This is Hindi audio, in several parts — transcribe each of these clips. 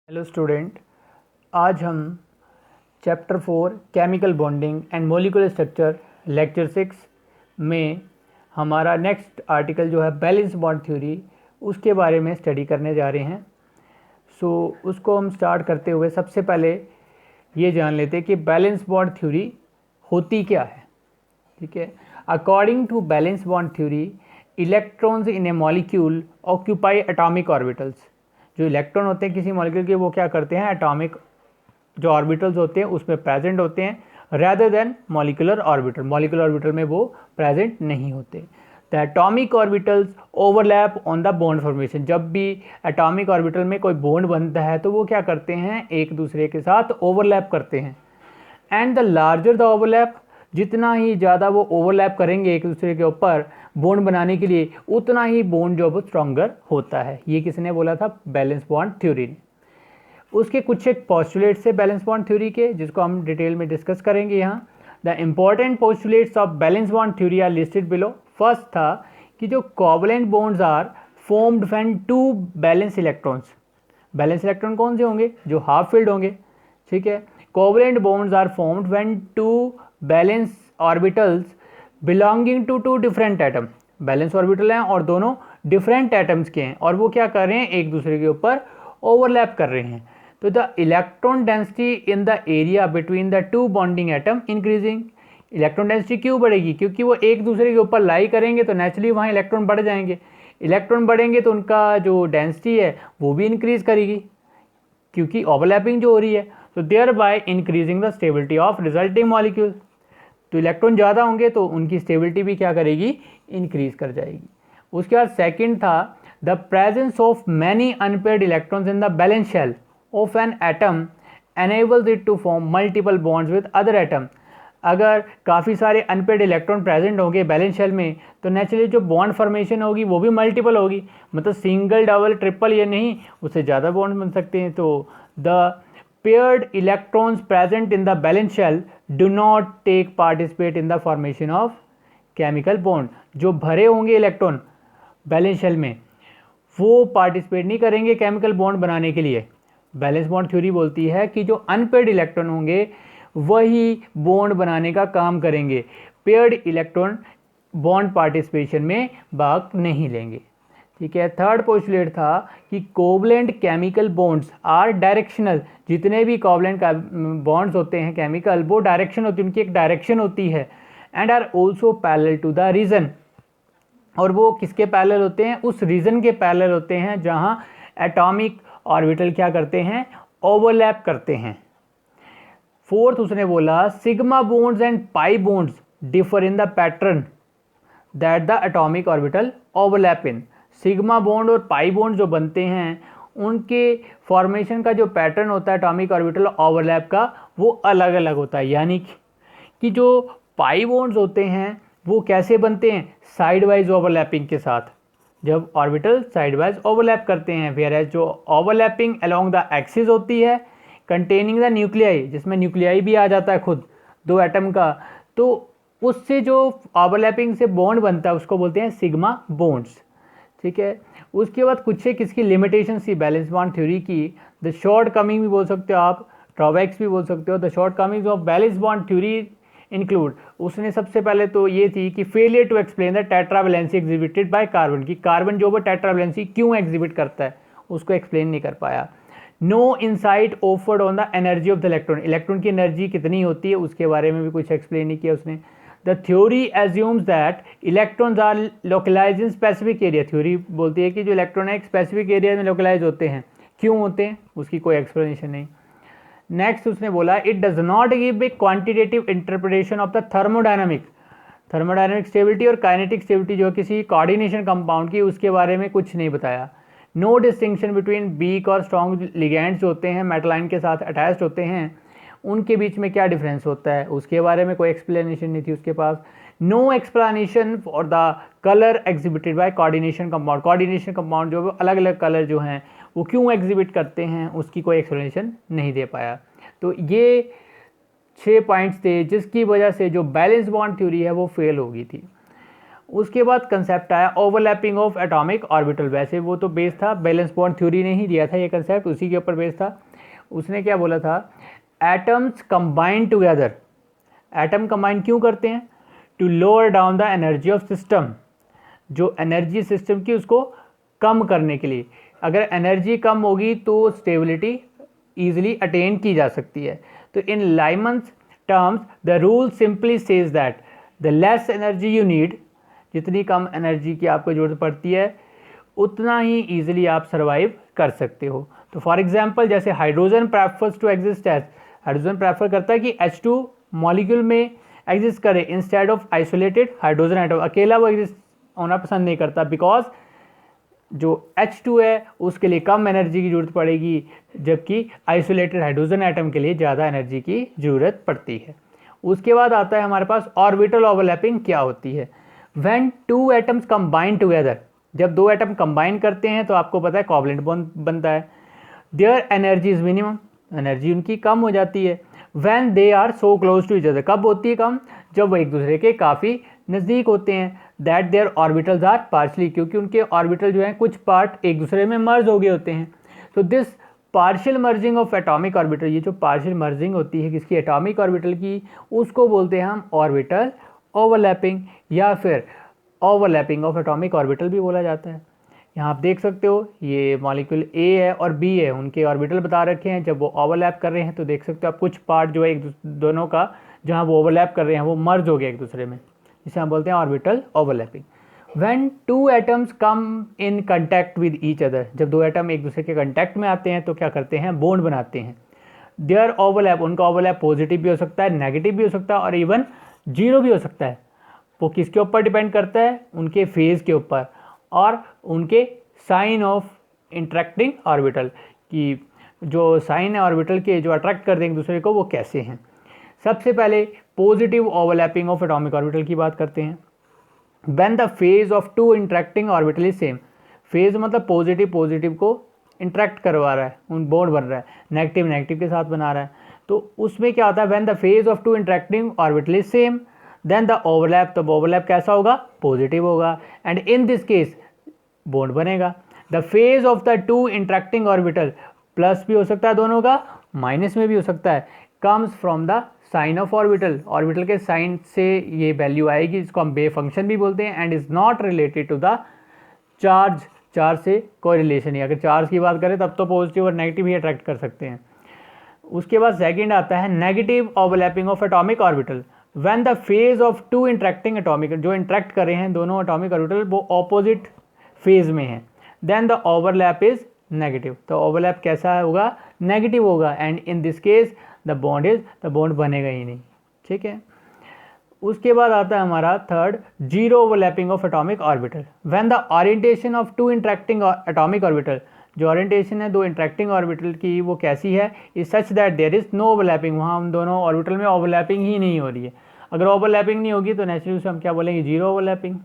हेलो स्टूडेंट, आज हम chapter 4 chemical bonding and molecular structure lecture 6 में हमारा नेक्स्ट आर्टिकल जो है बैलेंस बॉन्ड थ्योरी, उसके बारे में स्टडी करने जा रहे हैं। उसको हम स्टार्ट करते हुए सबसे पहले ये जान लेते हैं कि बैलेंस बॉन्ड थ्योरी होती क्या है। ठीक है, according to valence bond theory, electrons in a molecule occupy atomic orbitals. जो इलेक्ट्रॉन होते हैं किसी मॉलिक्यूल के, वो क्या करते हैं, एटॉमिक जो ऑर्बिटल्स होते हैं उसमें प्रेजेंट होते हैं, rather than molecular orbital. Molecular orbital में वो प्रेजेंट नहीं होते। The atomic orbitals overlap on the bond formation. जब भी एटॉमिक ऑर्बिटल में कोई बॉन्ड बनता है तो वो क्या करते हैं, एक दूसरे के साथ ओवरलैप करते हैं। And the larger the overlap, जितना ही ज़्यादा वो ओवरलैप करेंगे एक दूसरे के ऊपर बॉन्ड बनाने के लिए, उतना ही बॉन्ड जो है स्ट्रॉन्गर होता है। ये किसने बोला था, बैलेंस बॉन्ड थ्योरी ने। उसके कुछ एक पोस्टुलेट्स है बैलेंस बॉन्ड थ्योरी के, जिसको हम डिटेल में डिस्कस करेंगे यहाँ। The important postulates of valence bond theory are listed below. First था कि जो covalent bonds are formed when two valence electrons. Valence electron कौन से होंगे, जो हाफ फील्ड होंगे। ठीक है, covalent bonds are formed when two valence orbitals belonging to two different atom. Valence orbital हैं और दोनों डिफरेंट एटम्स के हैं, और वो क्या कर रहे हैं, एक दूसरे के ऊपर ओवरलैप कर रहे हैं। तो the electron density in the area between the two bonding atom increasing. Electron density क्यों बढ़ेगी, क्योंकि वो एक दूसरे के ऊपर लाई करेंगे तो नेचुरली वहाँ इलेक्ट्रॉन बढ़ जाएंगे। इलेक्ट्रॉन बढ़ेंगे तो उनका जो डेंसिटी है वो भी इंक्रीज करेगी, क्योंकि ओवरलैपिंग जो हो रही है। तो thereby increasing the stability of resulting molecule. तो इलेक्ट्रॉन ज़्यादा होंगे तो उनकी स्टेबिलिटी भी क्या करेगी, इंक्रीज कर जाएगी। उसके बाद सेकंड था the presence of many unpaired electrons in the valence shell of an atom enables it to form multiple bonds with other atom। अगर काफ़ी सारे अनपेयर्ड इलेक्ट्रॉन प्रेजेंट होंगे बैलेंस शेल में तो नेचुरली जो बॉन्ड फॉर्मेशन होगी वो भी मल्टीपल होगी, मतलब सिंगल डबल ट्रिपल ये नहीं, उससे ज़्यादा बॉन्ड बन सकते हैं। तो the paired electrons present in the balance shell do not take participate in the formation of chemical bond। जो भरे होंगे इलेक्ट्रॉन बैलेंस शेल में वो पार्टिसिपेट नहीं करेंगे केमिकल बॉन्ड बनाने के लिए। बैलेंस बॉन्ड थ्योरी बोलती है कि जो अनपेयर्ड इलेक्ट्रॉन होंगे वही बॉन्ड बनाने का काम करेंगे, पेयर्ड इलेक्ट्रॉन बॉन्ड पार्टिसिपेशन में भाग नहीं लेंगे। ठीक है, थर्ड पोस्टुलेट था कि covalent chemical bonds are directional. जितने भी कोवलेंट बॉन्ड्स होते हैं केमिकल, वो डायरेक्शन होती है, उनकी एक डायरेक्शन होती है। And are also parallel to the region. और वो किसके पैरेलल होते हैं, उस रीजन के पैरेलल होते हैं जहां एटॉमिक ऑर्बिटल क्या करते हैं, ओवरलैप करते हैं। फोर्थ उसने बोला sigma bonds and pi bonds differ in the pattern that the atomic orbital overlap in. Sigma bond और पाई बॉन्ड जो बनते हैं उनके फॉर्मेशन का जो पैटर्न होता है एटॉमिक ऑर्बिटल ओवरलैप का, वो अलग अलग होता है। यानी कि जो पाई बॉन्ड्स होते हैं वो कैसे बनते हैं, साइड वाइज ओवरलैपिंग के साथ, जब ऑर्बिटल साइड वाइज ओवरलैप करते हैं। वेयर एज जो ओवरलैपिंग अलोंग द एक्सिस होती है कंटेनिंग द न्यूक्लियाई, जिसमें न्यूक्लियाई भी आ जाता है खुद दो एटम का, तो उससे जो ओवरलैपिंग से बॉन्ड बनता है उसको बोलते हैं सिग्मा बॉन्ड्स। ठीक है, उसके बाद कुछ एक इसकी लिमिटेशन सी बैलेंस बॉन्ड थ्योरी की। द शॉर्ट कमिंग भी बोल सकते हो आप, ड्रॉबैक्स भी बोल सकते हो। The shortcomings of valence bond theory include, उसने सबसे पहले तो ये थी कि failure to explain the tetravalency exhibited by carbon, की कार्बन जो वो टेट्रावैलेंसी क्यों एग्जिबिट करता है उसको एक्सप्लेन नहीं कर पाया। No insight offered on the energy of the electron, electron की एनर्जी कितनी होती है उसके बारे में भी कुछ एक्सप्लेन नहीं किया उसने। The theory assumes that electrons are localize in specific area. Theory बोलती है कि जो इलेक्ट्रॉन है एक स्पेसिफिक एरिया में लोकलाइज होते हैं, क्यों होते हैं उसकी कोई एक्सप्लेनेशन नहीं। नेक्स्ट उसने बोला it does not give a quantitative interpretation of the thermodynamic stability और काइनेटिक स्टेबिलिटी जो किसी कोऑर्डिनेशन कंपाउंड की, उसके बारे में कुछ नहीं बताया। नो डिस्टिंक्शन बिटवीन वीक और स्ट्रॉन्ग लिगेंड्स होते हैं, मेटलाइन के साथ अटैच्ड होते हैं, उनके बीच में क्या डिफरेंस होता है उसके बारे में कोई एक्सप्लेनेशन नहीं थी उसके पास। No explanation for the colour exhibited by coordination compound, coordination compound जो अलग अलग कलर जो हैं वो क्यों एग्जिबिट करते हैं उसकी कोई एक्सप्लेनेशन नहीं दे पाया। तो ये 6 पॉइंट्स थे जिसकी वजह से जो बैलेंस बॉन्ड थ्योरी है वो फेल हो गई थी। उसके बाद कंसेप्ट आया ओवरलैपिंग ऑफ एटॉमिक ऑर्बिटल। वैसे वो तो बेस था, बैलेंस बॉन्ड थ्योरी ने ही दिया था ये कंसेप्ट, उसी के ऊपर बेस था। उसने क्या बोला था, atoms combine together. Atom combine क्यों करते हैं? To lower down the energy of system, जो एनर्जी सिस्टम की उसको कम करने के लिए। अगर एनर्जी कम होगी तो स्टेबिलिटी ईजिली अटेन की जा सकती है। तो in layman's terms the rule simply says that the less energy you need, जितनी कम एनर्जी की आपको ज़रूरत पड़ती है उतना ही ईजिली आप सर्वाइव कर सकते हो। तो फॉर एग्जांपल जैसे hydrogen prefers to exist as, hydrogen prefer करता है कि H2 मॉलिक्यूल में एग्जिस्ट करे instead of isolated hydrogen atom. अकेला वो एग्जिस्ट होना पसंद नहीं करता, बिकॉज जो H2 है उसके लिए कम एनर्जी की ज़रूरत पड़ेगी, जबकि आइसोलेटेड हाइड्रोजन एटम के लिए ज़्यादा एनर्जी की ज़रूरत पड़ती है। उसके बाद आता है हमारे पास ऑर्बिटल ओवरलैपिंग क्या होती है। When two atoms combine together, जब दो एटम कंबाइन करते हैं तो आपको पता है कोवलेंट बॉन्ड बनता है। Their energy is minimum, energy उनकी कम हो जाती है। When they are so close to each other, कब होती है कम? जब वो एक दूसरे के काफ़ी नज़दीक होते हैं। That their orbitals are partially, क्योंकि उनके ऑर्बिटल जो हैं कुछ पार्ट एक दूसरे में मर्ज हो गए होते हैं। तो this partial merging of atomic orbital, ये जो पार्शियल मर्जिंग होती है किसकी? एटॉमिक ऑर्बिटल की, उसको बोलते हैं हम ऑर्बिटल ओवरलैपिंग, या फिर ओवरलैपिंग ऑफ एटॉमिक ऑर्बिटल भी बोला जाता है। यहाँ आप देख सकते हो ये मॉलिक्यूल ए है और बी है, उनके ऑर्बिटल बता रखे हैं। जब वो ओवरलैप कर रहे हैं तो देख सकते हो आप कुछ पार्ट जो है एक दोनों का जहाँ वो ओवरलैप कर रहे हैं वो मर्ज हो गया एक दूसरे में, जिसे हम बोलते हैं orbital overlapping. When two atoms come in contact with each other, जब दो एटम एक दूसरे के कंटैक्ट में आते हैं तो क्या करते हैं? बॉन्ड बनाते हैं। देयर ओवरलैप, उनका ओवरलैप पॉजिटिव भी हो सकता है, नेगेटिव भी हो सकता है और इवन जीरो भी हो सकता है। वो किसके ऊपर डिपेंड करता है? उनके फेज़ के ऊपर और उनके साइन ऑफ इंटरेक्टिंग ऑर्बिटल, की जो साइन है ऑर्बिटल के जो अट्रैक्ट कर दें एक दूसरे को वो कैसे हैं। सबसे पहले positive overlapping of atomic orbital की बात करते हैं। When the phase of two interacting orbital is same, phase मतलब पॉजिटिव पॉजिटिव को इंटरेक्ट करवा रहा है, उन बॉन्ड बन रहा है, नेगेटिव नेगेटिव के साथ बना रहा है। तो उसमें क्या होता है? When the phase of two interacting orbital is same then the overlap, तो ओवरलैप कैसा होगा? पॉजिटिव होगा। And in this case bond बनेगा। The phase of the two interacting orbital, plus भी हो सकता है दोनों का, माइनस में भी हो सकता है, comes from the sign of orbital, orbital के साइन से ये वैल्यू आएगी, जिसको हम बे फंक्शन भी बोलते हैं। And is not related to the charge, charge से कोई रिलेशन है। अगर चार्ज की बात करें तब तो पॉजिटिव और नेगेटिव ही अट्रैक्ट कर सकते हैं। उसके बाद सेकंड आता है negative overlapping of atomic orbital. When the phase of two interacting atomic, जो इंटरेक्ट कर रहे हैं दोनों एटॉमिक ऑर्बिटल वो ऑपोजिट फेज में है, then the overlap is negative, तो ओवरलैप कैसा होगा? नेगेटिव होगा। And in this case the bond बनेगा ही नहीं। ठीक है। उसके बाद आता है हमारा third, zero overlapping of atomic orbital. When the orientation of two interacting atomic orbital, जो ओरिएंटेशन है दो इंटरेक्टिंग ऑर्बिटल की वो कैसी है? Is such that there is no overlapping, वहाँ हम दोनों ऑर्बिटल में ओवरलैपिंग ही नहीं हो रही है। अगर ओवरलैपिंग नहीं होगी तो नेचुरली उसे हम क्या बोलेंगे? Zero overlapping.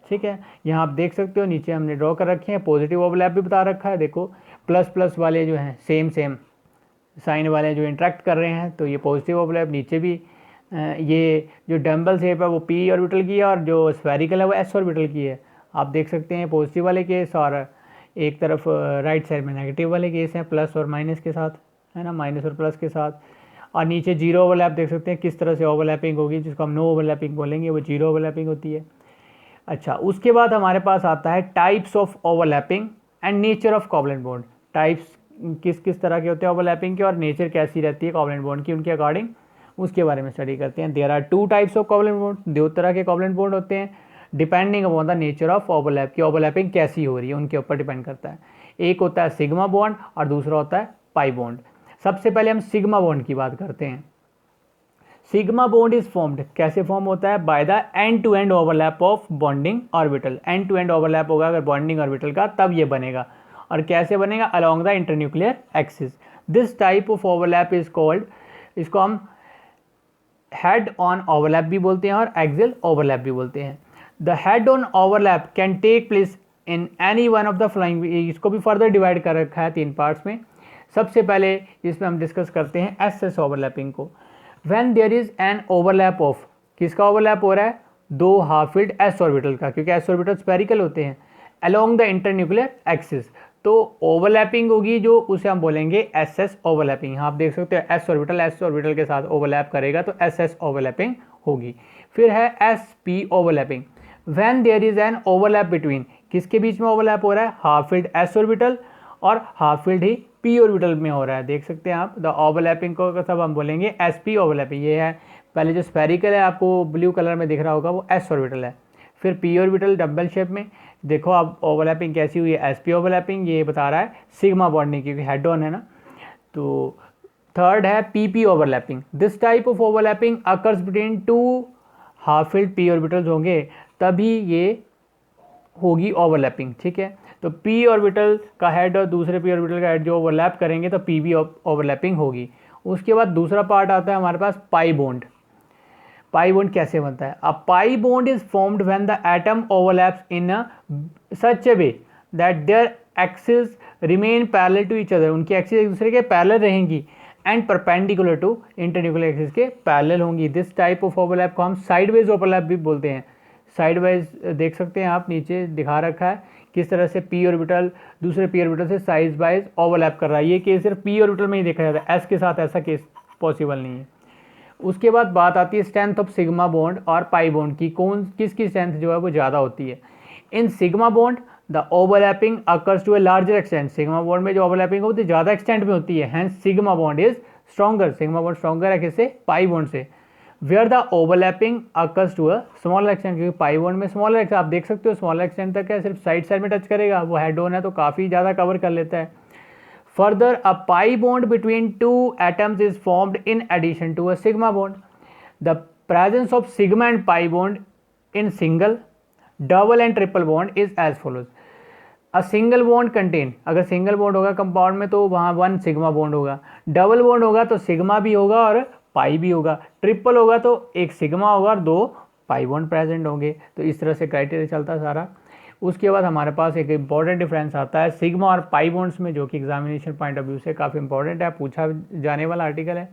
ठीक है। यहाँ आप देख सकते हो नीचे हमने ड्रॉ कर रखे हैं, पॉजिटिव ओवरलैप भी बता रखा है। देखो प्लस प्लस वाले जो हैं सेम साइन वाले जो इंटरेक्ट कर रहे हैं तो ये पॉजिटिव ओवरलैप। नीचे भी ये जो डम्बल शेप है वो पी ऑर्बिटल की है और जो स्फेरिकल है वो एस ऑर्बिटल की है। आप देख सकते हैं पॉजिटिव वाले केस और एक तरफ राइट साइड में नेगेटिव वाले केस हैं, प्लस और माइनस के साथ, है ना, माइनस और प्लस के साथ। और नीचे जीरो ओवरलैप देख सकते हैं किस तरह से ओवरलैपिंग होगी, जिसको हम नो ओवरलैपिंग बोलेंगे, वो जीरो ओवरलैपिंग होती है। अच्छा, उसके बाद हमारे पास आता है types of overlapping and nature of covalent bond. Types किस किस तरह के होते हैं ओवरलैपिंग के और नेचर कैसी रहती है कोवलेंट बॉन्ड की उनके अकॉर्डिंग, उसके बारे में स्टडी करते हैं। There are two types of covalent bond, दो तरह के कोवलेंट बॉन्ड होते हैं depending upon the nature of overlap, की ओवरलैपिंग कैसी हो रही है उनके ऊपर डिपेंड करता है। एक होता है सिग्मा बॉन्ड और दूसरा होता है पाई बॉन्ड। सबसे पहले हम सिग्मा बॉन्ड की बात करते हैं। सिग्मा बॉन्ड इज फॉर्म्ड, कैसे फॉर्म होता है? By the end to end overlap of bonding orbital. End to end overlap होगा अगर बॉन्डिंग ऑर्बिटल का, तब ये बनेगा। और कैसे बनेगा? Along the internuclear axis. This type of overlap is called, इसको हम हेड ऑन ओवरलैप भी बोलते हैं और एक्सियल ओवरलैप भी बोलते हैं। The head on overlap can take place in any one of the following, इसको भी फर्दर डिवाइड कर रखा है तीन पार्ट्स में। सबसे पहले इसमें हम डिस्कस करते हैं एस ओवरलैपिंग को। When there is an overlap of, किसका ओवरलैप हो रहा है? दो हाफ फिल्ड एस ऑर्बिटल का, क्योंकि एस ऑर्बिटल स्फेरिकल होते हैं, अलोंग द इंटरन्यूक्लियर एक्सिस। तो ओवरलैपिंग होगी जो उसे हम बोलेंगे एस एस ओवरलैपिंग। आप देख सकते हो एस ऑर्बिटल के साथ ओवरलैप करेगा तो एस एस ओवरलैपिंग होगी। फिर है s p overlapping, when there is an overlap between, किसके बीच में ओवरलैप हो रहा है, हाफ फील्ड एस ऑर्बिटल और हाफ फील्ड ही पी ऑर्बिटल में हो रहा है। देख सकते हैं आप, द ओवरलैपिंग को सब हम बोलेंगे एस पी ओवरलैपिंग। ये है पहले जो स्फेरिकल है आपको ब्लू कलर में दिख रहा होगा वो एस ऑर्बिटल है। फिर पी ऑर्बिटल डबल शेप में, देखो आप ओवरलैपिंग कैसी हुई है, एस पी ओवरलैपिंग, ये बता रहा है सिग्मा बॉन्डिंग क्योंकि हेड ऑन है ना। तो थर्ड है P P overlapping, this type of overlapping occurs between two half field P orbitals होंगे तभी ये होगी ओवरलैपिंग, ठीक है। तो पी ऑर्बिटल का हेड और दूसरे पी ऑर्बिटल का हेड जो ओवरलैप करेंगे तो पी बी ओवरलैपिंग होगी। उसके बाद दूसरा पार्ट आता है हमारे पास पाई बॉन्ड। पाई बॉन्ड कैसे बनता है, a pi bond is formed when the atom overlaps in such a way that their axis remain parallel to each other, उनकी एक्सिस एक दूसरे के पैरेलल रहेंगी and perpendicular to internuclear axis के पैरेलल होंगी। दिस टाइप ऑफ ओवरलैप को हम साइडवेज ओवरलैप भी बोलते हैं। साइडवाइज देख सकते हैं आप, नीचे दिखा रखा है किस तरह से पी ऑर्बिटल दूसरे पी ऑर्बिटल से साइड वाइज ओवरलैप कर रहा है। ये केस सिर्फ पी ऑर्बिटल में ही देखा जाता है, एस के साथ ऐसा केस पॉसिबल नहीं है। उसके बाद बात आती है स्ट्रेंथ ऑफ सिग्मा बॉन्ड और पाई बॉन्ड की, किसकी स्ट्रेंथ जो है वो ज़्यादा होती है। In sigma bond the overlapping occurs to a larger extent, sigma bond में जो ओवरलैपिंग होती है ज़्यादा एक्सटेंट में होती है, hence sigma bond is stronger, sigma bond stronger है किससे, पाई बॉन्ड से। Where the overlapping occurs to a smaller extent, क्योंकि पाई बॉन्ड में स्मॉलर एक्सटेंट आप देख सकते हो स्मॉलर एक्सटेंट तक है, सिर्फ साइड साइड में टच करेगा, वो हेड ऑन है तो काफ़ी ज़्यादा कवर कर लेता है। Further a pi bond between two atoms is formed in addition to a sigma bond. The presence of sigma and pi bond in single, double and triple bond is as follows. A single bond contain, अगर सिंगल बॉन्ड होगा कंपाउंड में तो वहाँ 1 सिग्मा बॉन्ड होगा, डबल बॉन्ड होगा तो सिग्मा भी होगा और पाई भी होगा, ट्रिपल होगा तो एक सिग्मा होगा और 2 पाई बॉन्ड प्रेजेंट होंगे। तो इस तरह से क्राइटेरिया चलता है सारा। उसके बाद हमारे पास एक इंपॉर्टेंट डिफरेंस आता है सिग्मा और पाई बॉन्ड्स में, जो कि एग्जामिनेशन पॉइंट ऑफ व्यू से काफ़ी इंपॉर्टेंट है, पूछा जाने वाला आर्टिकल है।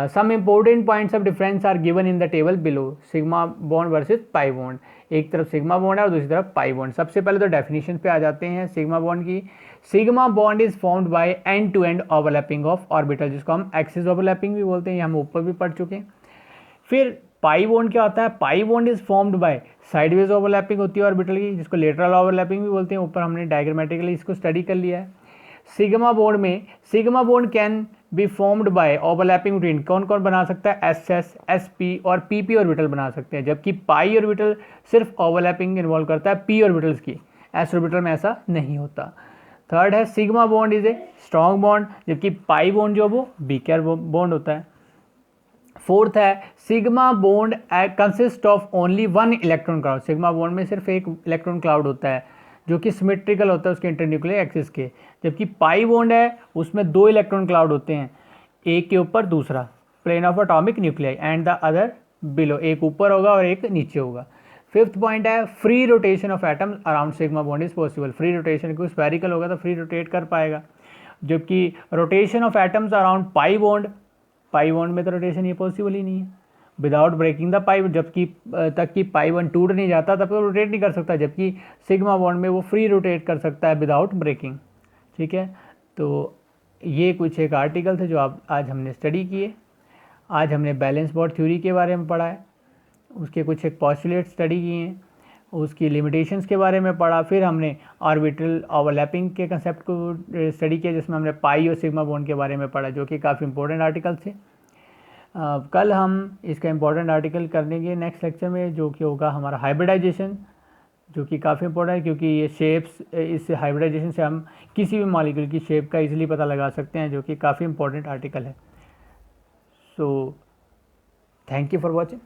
Some important points of difference are given in the table below. Sigma bond versus pi bond, एक तरफ सिग्मा बॉन्ड है और दूसरी तरफ पाई बॉन्ड। सबसे पहले तो डेफिनेशन पे आ जाते हैं सिग्मा बॉन्ड की। Sigma bond is formed by end to end overlapping of orbital, जिसको हम एक्सिस ओवरलैपिंग भी बोलते हैं, ये हम ऊपर भी पढ़ चुके हैं। फिर पाई बॉन्ड क्या होता है, पाई bond is formed bye sideways overlapping होती है ऑर्बिटल की, जिसको लेटरल ओवरलैपिंग भी बोलते हैं, ऊपर हमने डायग्रामेटिकली इसको स्टडी कर लिया है। सिग्मा बॉन्ड में sigma bond can be formed by overlapping between, कौन कौन बना सकता है, एस एस, एस पी और पी पी ऑर्बिटल बना सकते हैं, जबकि पाई ऑर्बिटल सिर्फ ओवरलैपिंग इन्वॉल्व करता है पी ऑर्बिटल्स की, एस ऑर्बिटल में ऐसा नहीं होता। थर्ड है sigma bond is a strong bond, जबकि पाई बॉन्ड जो वो वीकर बॉन्ड होता है। फोर्थ है sigma bond consist of only 1 electron cloud, sigma bond में सिर्फ एक इलेक्ट्रॉन क्लाउड होता है जो कि सिमेट्रिकल होता है उसके इंटरन्यूक्लियर एक्सिस के, जबकि पाई बॉन्ड है उसमें 2 इलेक्ट्रॉन क्लाउड होते हैं, एक के ऊपर दूसरा, plane of atomic nuclei and the other below, एक ऊपर होगा और एक नीचे होगा। फिफ्थ पॉइंट है free rotation of atom around sigma bond is possible, free rotation, क्योंकि स्फेरिकल होगा तो फ्री रोटेट कर पाएगा, जबकि rotation of atoms around pi bond में तो रोटेशन ये पॉसिबल ही नहीं है विदाउट ब्रेकिंग द पाई, जबकि तक कि पाई बॉन्ड टूट नहीं जाता तब तो रोटेट नहीं कर सकता, जबकि सिग्मा बॉन्ड में वो फ्री रोटेट कर सकता है विदाउट ब्रेकिंग, ठीक है। तो ये कुछ एक आर्टिकल थे जो आज हमने स्टडी किए। आज हमने बैलेंस बॉन्ड थ्योरी के बारे में पढ़ा है, उसके कुछ एक पॉस्टुलेट स्टडी किए हैं, उसकी लिमिटेशंस के बारे में पढ़ा, फिर हमने ऑर्बिटल ओवरलैपिंग के कंसेप्ट को स्टडी किया जिसमें हमने पाई और सिग्मा बॉन्ड के बारे में पढ़ा, जो कि काफ़ी इंपॉर्टेंट आर्टिकल थे। कल हम इसका इम्पोर्टेंट आर्टिकल करनेंगे नेक्स्ट लेक्चर में, जो कि होगा हमारा हाइब्रिडाइजेशन, जो कि काफ़ी इंपॉर्टेंट है क्योंकि ये शेप्स, इस हाइब्रिडाइजेशन से हम किसी भी मॉलिक्यूल की शेप का इजीली पता लगा सकते हैं, जो कि काफ़ी इंपॉर्टेंट आर्टिकल है। So thank you for watching.